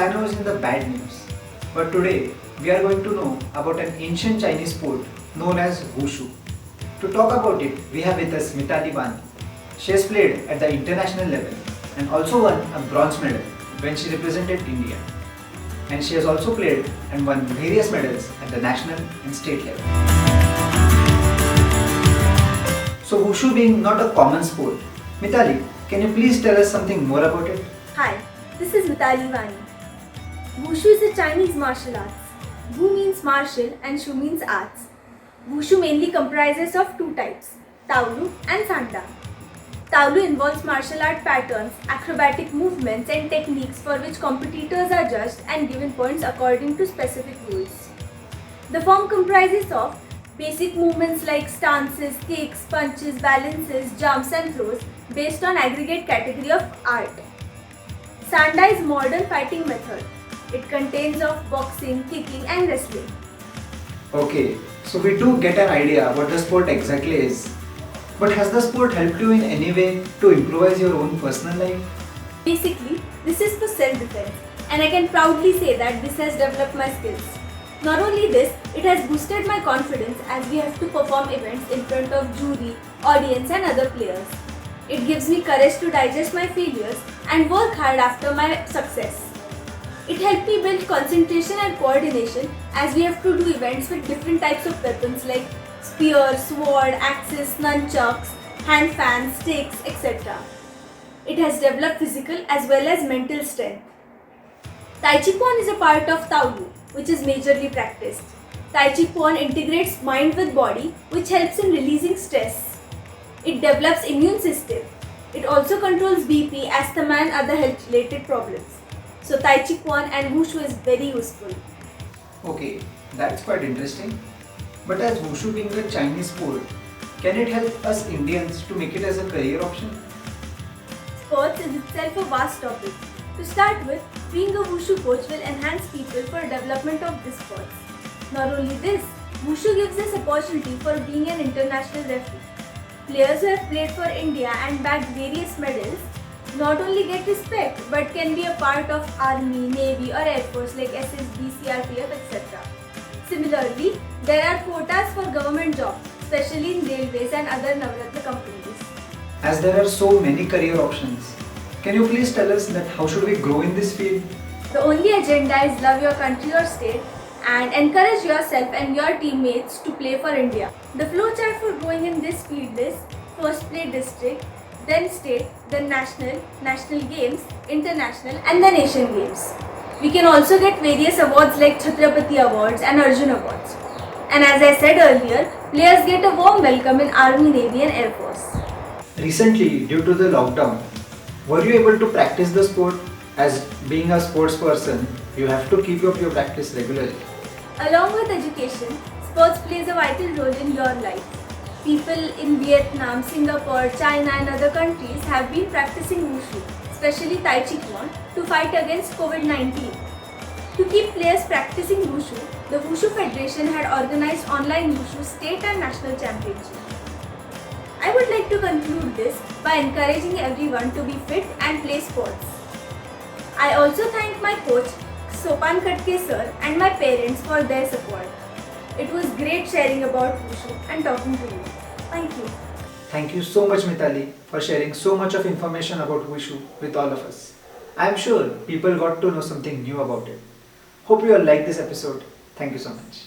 China was in the bad news. But today, we are going to know about an ancient Chinese sport known as Wushu. To talk about it, we have with us Mithali Bani. She has played at the international level and also won a bronze medal when she represented India. And she has also played and won various medals at the national and state level. So Wushu being not a common sport, Mithali, can you please tell us something more about it? Hi, this is Mithali Bani. Wushu is a Chinese martial arts. Wu means martial and Shu means arts. Wushu mainly comprises of two types, Taolu and Sanda. Taolu involves martial art patterns, acrobatic movements and techniques for which competitors are judged and given points according to specific rules. The form comprises of basic movements like stances, kicks, punches, balances, jumps and throws based on aggregate category of art. Sanda is modern fighting method. It contains of boxing, kicking and wrestling. Okay, so we do get an idea what the sport exactly is. But has the sport helped you in any way to improvise your own personal life? Basically, this is for self-defense and I can proudly say that this has developed my skills. Not only this, it has boosted my confidence as we have to perform events in front of jury, audience and other players. It gives me courage to digest my failures and work hard after my success. It helped me build concentration and coordination as we have to do events with different types of weapons like spear, sword, axes, nunchucks, hand fans, sticks, etc. It has developed physical as well as mental strength. Tai Chi Chuan is a part of Taolu, which is majorly practiced. Tai Chi Chuan integrates mind with body, which helps in releasing stress. It develops immune system. It also controls BP, asthma and other health related problems. So Tai Chi Chuan and Wushu is very useful. Okay, that's quite interesting. But as Wushu being a Chinese sport, can it help us Indians to make it as a career option? Sports is itself a vast topic. To start with, being a Wushu coach will enhance people for development of this sports. Not only this, Wushu gives us opportunity for being an international referee. Players who have played for India and bagged various medals not only get respect but can be a part of Army, Navy or Air Force like SSB, CRPF, etc. Similarly, there are quotas for government jobs, especially in railways and other Navratna companies. As there are so many career options, can you please tell us that how should we grow in this field? The only agenda is love your country or state and encourage yourself and your teammates to play for India. The flowchart for growing in this field is first play district, then state, then national games, international and then Asian games. We can also get various awards like Chhatrapati Awards and Arjun Awards. And as I said earlier, players get a warm welcome in Army, Navy and Air Force. Recently, due to the lockdown, were you able to practice the sport? As being a sports person, you have to keep up your practice regularly. Along with education, sports plays a vital role in your life. People in Vietnam, Singapore, China and other countries have been practicing Wushu, especially Tai Chi Chuan, to fight against COVID-19. To keep players practicing Wushu, the Wushu Federation had organized online Wushu state and national championship. I would like to conclude this by encouraging everyone to be fit and play sports. I also thank my coach Sopan Katke sir and my parents for their support. It was great sharing about Wushu and talking to you. Thank you. Thank you so much, Mithali, for sharing so much of information about Wushu with all of us. I am sure people got to know something new about it. Hope you all like this episode. Thank you so much.